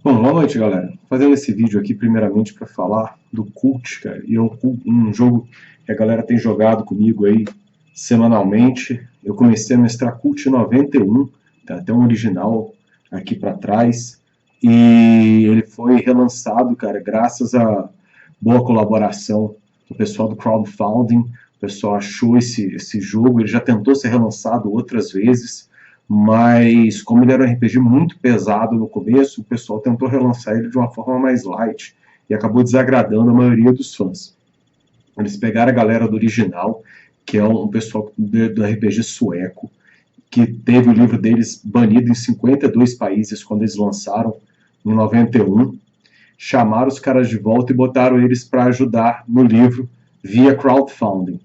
Bom, boa noite, galera. Fazendo esse vídeo aqui, primeiramente, para falar do Cult, cara. E é um jogo que a galera tem jogado comigo aí semanalmente. Eu comecei a mestrar Cult em 91, tá até um original aqui para trás. E ele foi relançado, cara, graças a boa colaboração do pessoal do crowdfunding. O pessoal achou esse jogo, ele já tentou ser relançado outras vezes, mas como ele era um RPG muito pesado no começo, o pessoal tentou relançar ele de uma forma mais light e acabou desagradando a maioria dos fãs. Eles pegaram a galera do original, que é um pessoal do RPG sueco, que teve o livro deles banido em 52 países quando eles lançaram, em 91. Chamaram os caras de volta e botaram eles para ajudar no livro via crowdfunding.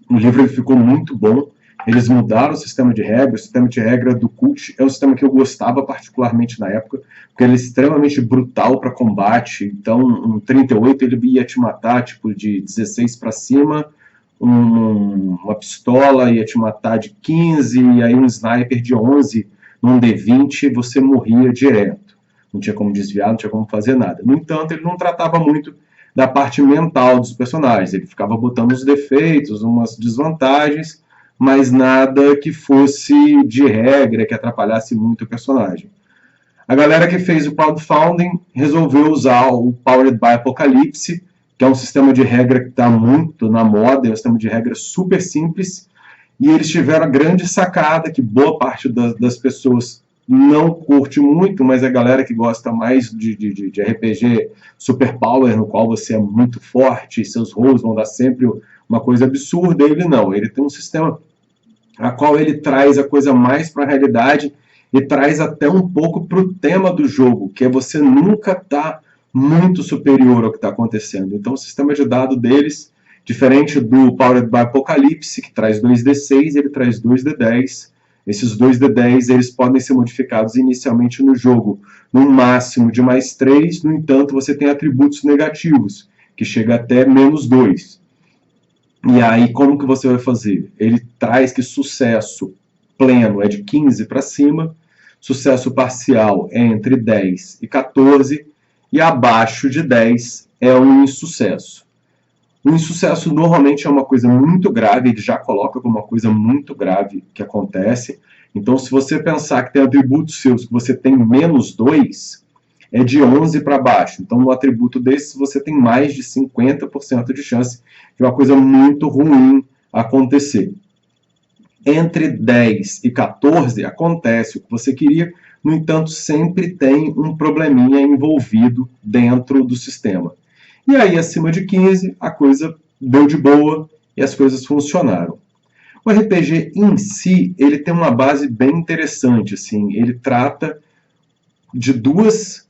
O livro ele ficou muito bom. Eles mudaram o sistema de regra. O sistema de regra do Cult é um sistema que eu gostava particularmente na época, porque ele é extremamente brutal para combate. Então, um 38 ele ia te matar tipo de 16 para cima, uma pistola ia te matar de 15, e aí um sniper de 11 num D20 você morria direto. Não tinha como desviar, não tinha como fazer nada. No entanto, ele não tratava muito da parte mental dos personagens. Ele ficava botando os defeitos, umas desvantagens, mas nada que fosse de regra, que atrapalhasse muito o personagem. A galera que fez o crowdfunding resolveu usar o Powered by Apocalypse, que é um sistema de regra que está muito na moda, é um sistema de regra super simples, e eles tiveram a grande sacada que boa parte das pessoas não curte muito, mas a galera que gosta mais de RPG Super Power, no qual você é muito forte, seus rolls vão dar sempre uma coisa absurda, ele não. Ele tem um sistema a qual ele traz a coisa mais para a realidade e traz até um pouco para o tema do jogo, que é você nunca estar muito superior ao que está acontecendo. Então o sistema de dado deles, diferente do Powered by Apocalypse, que traz 2d6, ele traz 2d10. Esses 2d10 eles podem ser modificados inicialmente no jogo, no máximo de mais 3, no entanto você tem atributos negativos, que chega até menos 2. E aí, como que você vai fazer? Ele traz que sucesso pleno é de 15 para cima, sucesso parcial é entre 10 e 14, e abaixo de 10 é um insucesso. O insucesso normalmente é uma coisa muito grave, ele já coloca como uma coisa muito grave que acontece. Então, se você pensar que tem atributos seus que você tem menos 2, é de 11 para baixo. Então, no atributo desse, você tem mais de 50% de chance de uma coisa muito ruim acontecer. Entre 10 e 14 acontece o que você queria, no entanto, sempre tem um probleminha envolvido dentro do sistema. E aí, acima de 15, a coisa deu de boa e as coisas funcionaram. O RPG em si, ele tem uma base bem interessante, assim, ele trata de duas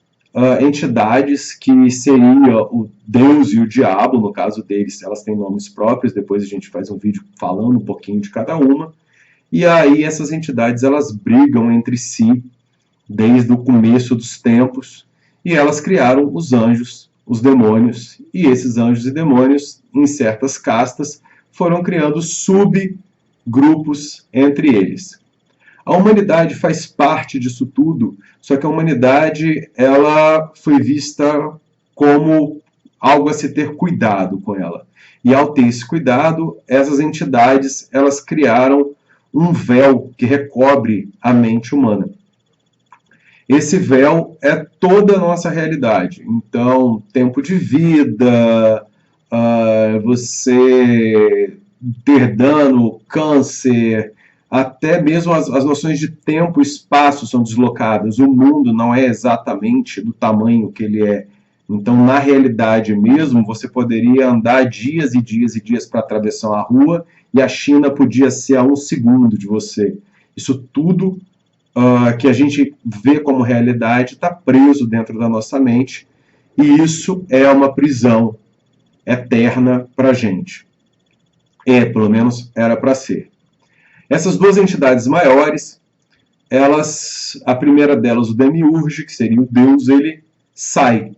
entidades que seria o Deus e o Diabo, no caso deles, elas têm nomes próprios, depois a gente faz um vídeo falando um pouquinho de cada uma, e aí essas entidades elas brigam entre si desde o começo dos tempos, e elas criaram os anjos, os demônios, e esses anjos e demônios, em certas castas, foram criando subgrupos entre eles. A humanidade faz parte disso tudo, só que a humanidade ela foi vista como algo a se ter cuidado com ela. E ao ter esse cuidado, essas entidades elas criaram um véu que recobre a mente humana. Esse véu é toda a nossa realidade. Então, tempo de vida, você ter dano, câncer, até mesmo as noções de tempo e espaço são deslocadas. O mundo não é exatamente do tamanho que ele é. Então, na realidade mesmo, você poderia andar dias e dias e dias para atravessar uma rua e a China podia ser a 1 segundo de você. Isso tudo que a gente vê como realidade está preso dentro da nossa mente, e isso é uma prisão eterna para a gente. Pelo menos era para ser. Essas duas entidades maiores, a primeira delas, o Demiurge, que seria o Deus, ele sai,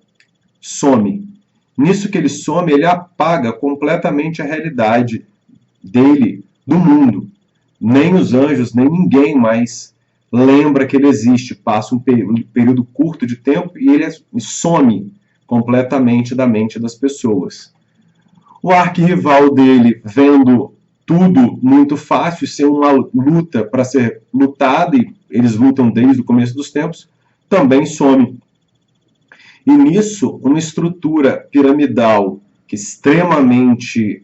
some. Nisso que ele some, ele apaga completamente a realidade dele, do mundo. Nem os anjos, nem ninguém mais lembra que ele existe, passa um período curto de tempo e ele some completamente da mente das pessoas. O arquirrival dele, vendo tudo muito fácil, ser uma luta para ser lutada, e eles lutam desde o começo dos tempos, também some. E nisso, uma estrutura piramidal que é extremamente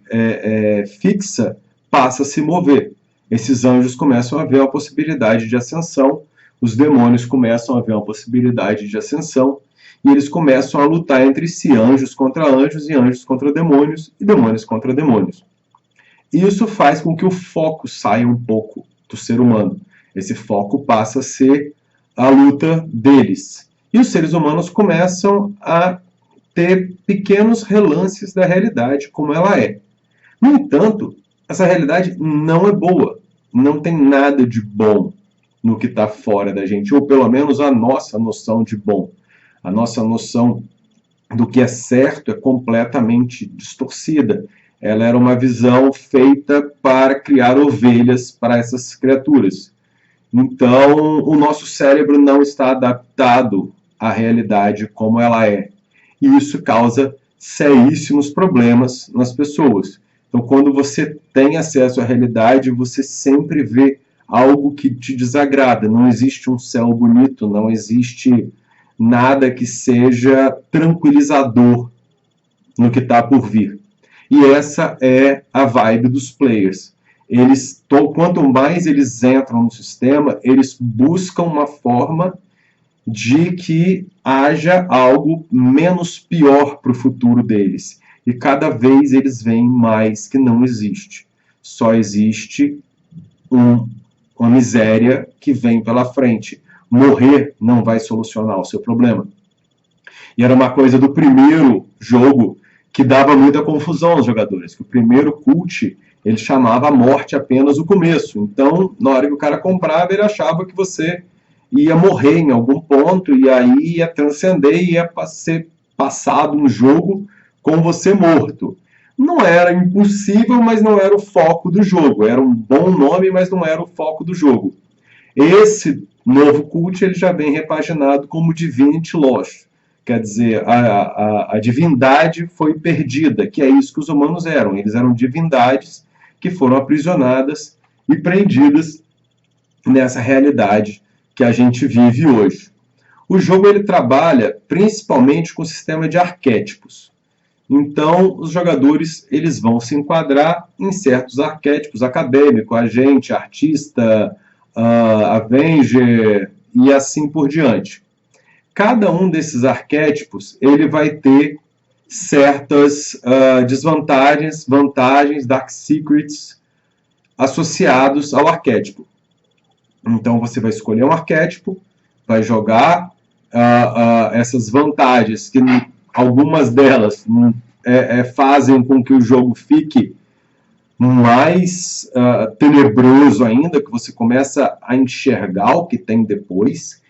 fixa passa a se mover. Esses anjos começam a ver a possibilidade de ascensão, os demônios começam a ver uma possibilidade de ascensão, e eles começam a lutar entre si, anjos contra anjos, e anjos contra demônios, e demônios contra demônios. Isso faz com que o foco saia um pouco do ser humano. Esse foco passa a ser a luta deles. E os seres humanos começam a ter pequenos relances da realidade como ela é. No entanto, essa realidade não é boa. Não tem nada de bom no que está fora da gente, ou pelo menos a nossa noção de bom. A nossa noção do que é certo é completamente distorcida. Ela era uma visão feita para criar ovelhas para essas criaturas. Então, o nosso cérebro não está adaptado à realidade como ela é. E isso causa seríssimos problemas nas pessoas. Então, quando você tem acesso à realidade, você sempre vê algo que te desagrada. Não existe um céu bonito, não existe nada que seja tranquilizador no que está por vir. E essa é a vibe dos players. Quanto mais eles entram no sistema, eles buscam uma forma de que haja algo menos pior para o futuro deles. E cada vez eles veem mais que não existe. Só existe uma miséria que vem pela frente. Morrer não vai solucionar o seu problema. E era uma coisa do primeiro jogo que dava muita confusão aos jogadores. Que o primeiro cult, ele chamava a morte apenas o começo. Então, na hora que o cara comprava, ele achava que você ia morrer em algum ponto, e aí ia transcender e ia ser passado um jogo com você morto. Não era impossível, mas não era o foco do jogo. Era um bom nome, mas não era o foco do jogo. Esse novo cult ele já vem repaginado como Divinity Lost. Quer dizer, a divindade foi perdida, que é isso que os humanos eram. Eles eram divindades que foram aprisionadas e prendidas nessa realidade que a gente vive hoje. O jogo ele trabalha principalmente com o sistema de arquétipos. Então, os jogadores eles vão se enquadrar em certos arquétipos: acadêmico, agente, artista, Avenger e assim por diante. Cada um desses arquétipos ele vai ter certas desvantagens, vantagens, dark secrets associados ao arquétipo. Então você vai escolher um arquétipo, vai jogar essas vantagens, que algumas delas fazem com que o jogo fique mais tenebroso ainda, que você começa a enxergar o que tem depois,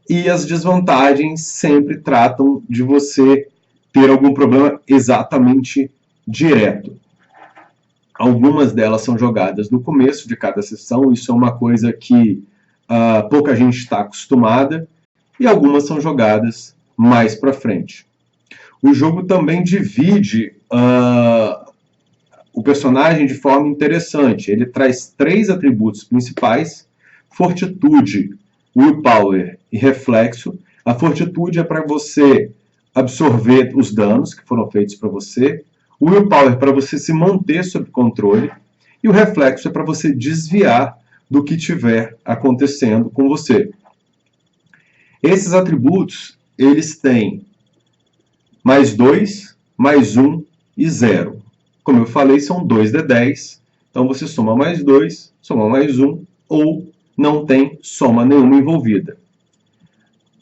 e as desvantagens sempre tratam de você ter algum problema exatamente direto. Algumas delas são jogadas no começo de cada sessão, isso é uma coisa que pouca gente está acostumada, e algumas são jogadas mais para frente. O jogo também divide o personagem de forma interessante. Ele traz 3 atributos principais: fortitude, willpower e reflexo. A fortitude é para você absorver os danos que foram feitos para você. O willpower é para você se manter sob controle. E o reflexo é para você desviar do que estiver acontecendo com você. Esses atributos, eles têm +2, +1 e 0. Como eu falei, são 2d10. Então você soma +2, soma +1, ou não tem soma nenhuma envolvida.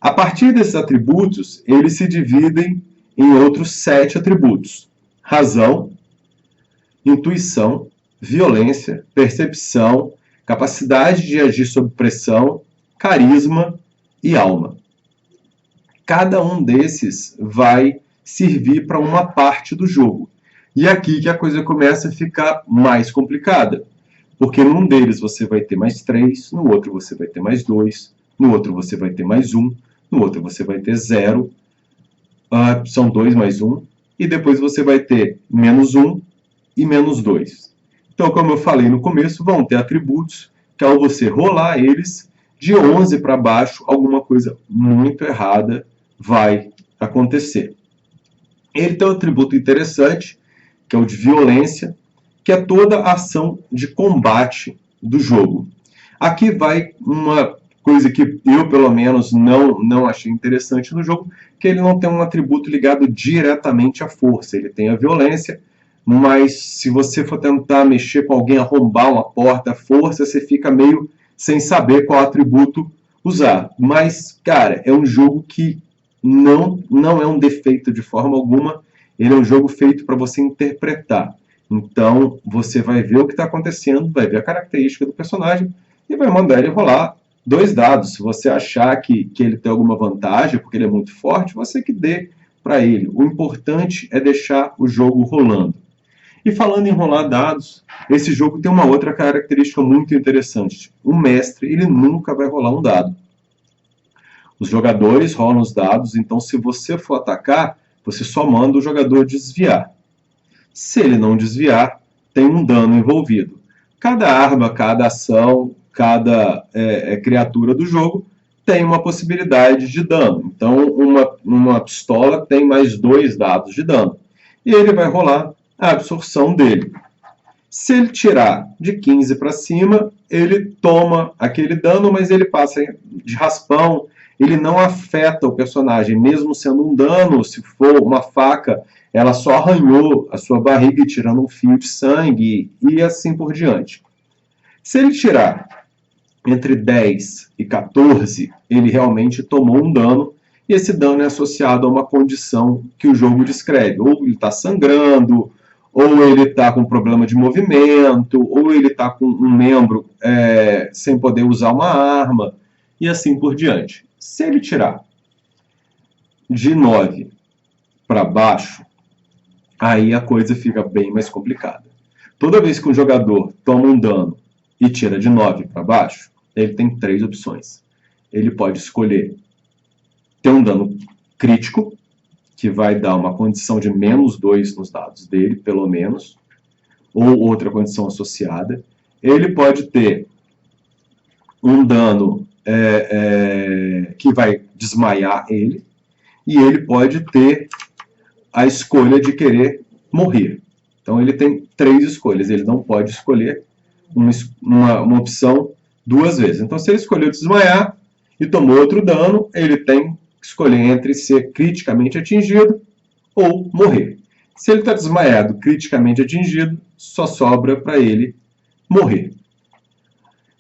A partir desses atributos, eles se dividem em outros 7 atributos: razão, intuição, violência, percepção, capacidade de agir sob pressão, carisma e alma. Cada um desses vai servir para uma parte do jogo. E aqui que a coisa começa a ficar mais complicada. Porque num deles você vai ter mais 3, no outro você vai ter mais 2, no outro você vai ter mais 1, no outro você vai ter 0, são 2 mais 1, e depois você vai ter menos 1 e menos 2. Então, como eu falei no começo, vão ter atributos que ao você rolar eles, de 11 para baixo, alguma coisa muito errada vai acontecer. Ele tem um atributo interessante, que é o de violência, que é toda a ação de combate do jogo. Aqui vai uma coisa que eu, pelo menos, não achei interessante no jogo, que ele não tem um atributo ligado diretamente à força. Ele tem a violência, mas se você for tentar mexer com alguém, arrombar uma porta à força, você fica meio sem saber qual atributo usar. Mas, cara, é um jogo que não é um defeito de forma alguma, ele é um jogo feito para você interpretar. Então, você vai ver o que está acontecendo, vai ver a característica do personagem e vai mandar ele rolar 2 dados. Se você achar que ele tem alguma vantagem, porque ele é muito forte, você que dê para ele. O importante é deixar o jogo rolando. E falando em rolar dados, esse jogo tem uma outra característica muito interessante. O mestre, ele nunca vai rolar um dado. Os jogadores rolam os dados, então se você for atacar, você só manda o jogador desviar. Se ele não desviar, tem um dano envolvido. Cada arma, cada ação, cada criatura do jogo tem uma possibilidade de dano. Então, uma pistola tem mais 2 dados de dano. E ele vai rolar a absorção dele. Se ele tirar de 15 para cima, ele toma aquele dano, mas ele passa de raspão, ele não afeta o personagem, mesmo sendo um dano. Se for uma faca, ela só arranhou a sua barriga, tirando um fio de sangue, e assim por diante. Se ele tirar entre 10 e 14, ele realmente tomou um dano, e esse dano é associado a uma condição que o jogo descreve. Ou ele está sangrando, ou ele está com problema de movimento, ou ele está com um membro sem poder usar uma arma, e assim por diante. Se ele tirar de 9 para baixo, aí a coisa fica bem mais complicada. Toda vez que um jogador toma um dano e tira de 9 para baixo, ele tem 3 opções. Ele pode escolher ter um dano crítico, que vai dar uma condição de menos 2 nos dados dele, pelo menos, ou outra condição associada. Ele pode ter um dano que vai desmaiar ele, e ele pode ter a escolha de querer morrer. Então ele tem 3 escolhas, ele não pode escolher uma opção 2 vezes. Então se ele escolheu desmaiar e tomou outro dano, ele tem que escolher entre ser criticamente atingido ou morrer. Se ele está desmaiado, criticamente atingido, só sobra para ele morrer.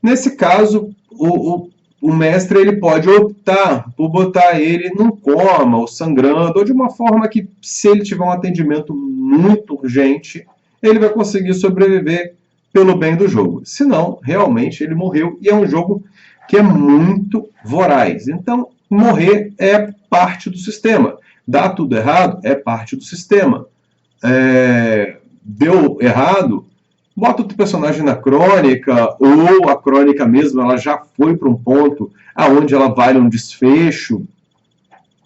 Nesse caso, o mestre ele pode optar por botar ele num coma, ou sangrando, ou de uma forma que, se ele tiver um atendimento muito urgente, ele vai conseguir sobreviver pelo bem do jogo. Senão, realmente, ele morreu, e é um jogo que é muito voraz. Então, morrer é parte do sistema. Dar tudo errado é parte do sistema. Deu errado, bota outro personagem na crônica, ou a crônica mesmo, ela já foi para um ponto aonde ela vale um desfecho.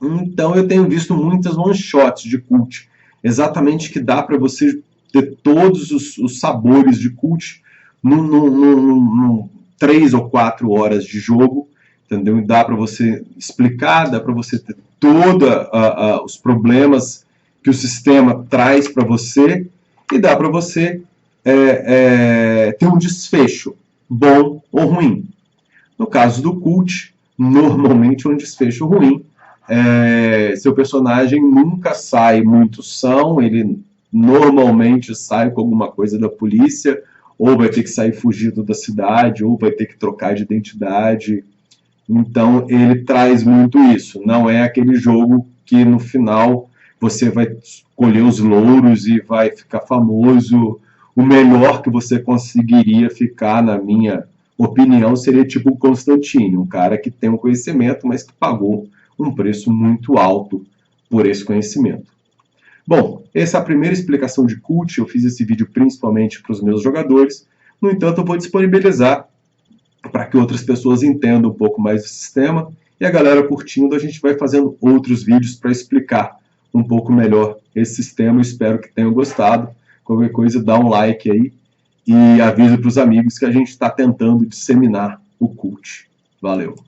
Então eu tenho visto muitas one-shots de cult, exatamente que dá para você ter todos os sabores de cult num 3 ou 4 horas de jogo, entendeu? E dá para você explicar, dá para você ter todos os problemas que o sistema traz para você, e dá para você ter um desfecho, bom ou ruim. No caso do cult, normalmente é um desfecho ruim. Seu personagem nunca sai muito são, ele normalmente sai com alguma coisa da polícia, ou vai ter que sair fugido da cidade, ou vai ter que trocar de identidade. Então ele traz muito isso. Não é aquele jogo que no final você vai colher os louros e vai ficar famoso. O melhor que você conseguiria ficar, na minha opinião, seria tipo o Constantine, um cara que tem um conhecimento, mas que pagou um preço muito alto por esse conhecimento. Bom, essa é a primeira explicação de cult. Eu fiz esse vídeo principalmente para os meus jogadores, No entanto, eu vou disponibilizar para que outras pessoas entendam um pouco mais do sistema, e a galera curtindo, a gente vai fazendo outros vídeos para explicar um pouco melhor esse sistema. Eu espero que tenham gostado. Qualquer coisa, dá um like aí e avisa para os amigos que a gente está tentando disseminar o Cult. Valeu!